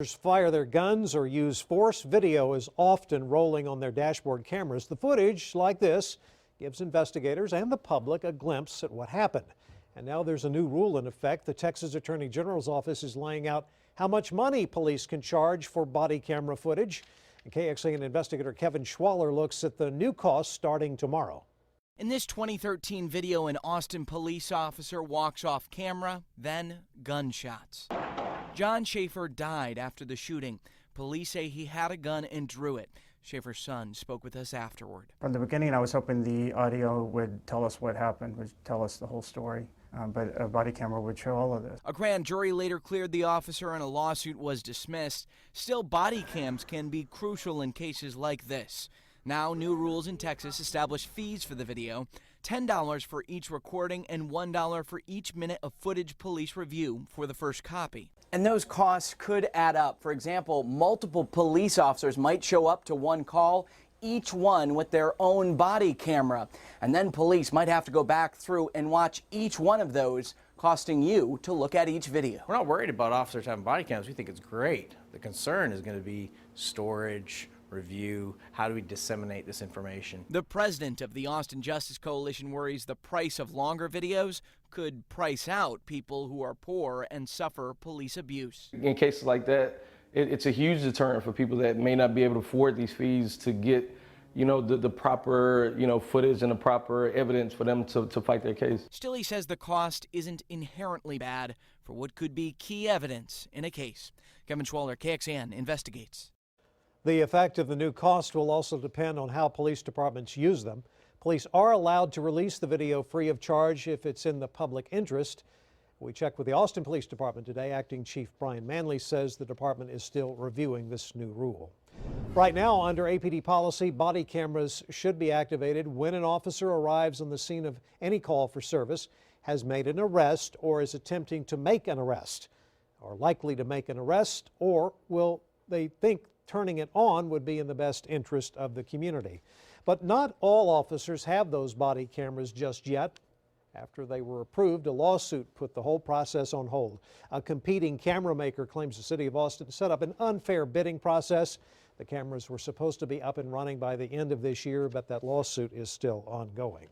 Fire their guns or use force. Video is often rolling on their dashboard cameras. The footage, like this, gives investigators and the public a glimpse at what happened. And now there's a new rule in effect. The Texas Attorney General's office is laying out how much money police can charge for body camera footage. And KXAN investigator Kevin Schwaller looks at the new costs starting tomorrow. In this 2013 video, an Austin police officer walks off camera, then gunshots. John Schaefer died after the shooting. Police say he had a gun and drew it. Schaefer's son spoke with us afterward. From the beginning, I was hoping the audio would tell us what happened, would tell us the whole story. But a body camera would show all of this. A grand jury later cleared the officer and a lawsuit was dismissed. Still, body cams can be crucial in cases like this. Now, new rules in Texas establish fees for the video, $10 for each recording and $1 for each minute of footage police review for the first copy. And those costs could add up. For example, multiple police officers might show up to one call, each one with their own body camera. And then police might have to go back through and watch each one of those, costing you to look at each video. We're not worried about officers having body cams. We think it's great. The concern is going to be storage, review, how do we disseminate this information? The president of the Austin Justice Coalition worries the price of longer videos could price out people who are poor and suffer police abuse. In cases like that, it's a huge deterrent for people that may not be able to afford these fees to get, the proper, footage and the proper evidence for them to fight their case. Still, he says the cost isn't inherently bad for what could be key evidence in a case. Kevin Schwaller, KXAN, investigates. The effect of the new cost will also depend on how police departments use them. Police are allowed to release the video free of charge if it's in the public interest. We checked with the Austin Police Department today. Acting Chief Brian Manley says the department is still reviewing this new rule. Right now, under APD policy, body cameras should be activated when an officer arrives on the scene of any call for service, has made an arrest, or is attempting to make an arrest, or likely to make an arrest, or will they think turning it on would be in the best interest of the community. But not all officers have those body cameras just yet. After they were approved, a lawsuit put the whole process on hold. A competing camera maker claims the city of Austin set up an unfair bidding process. The cameras were supposed to be up and running by the end of this year, but that lawsuit is still ongoing.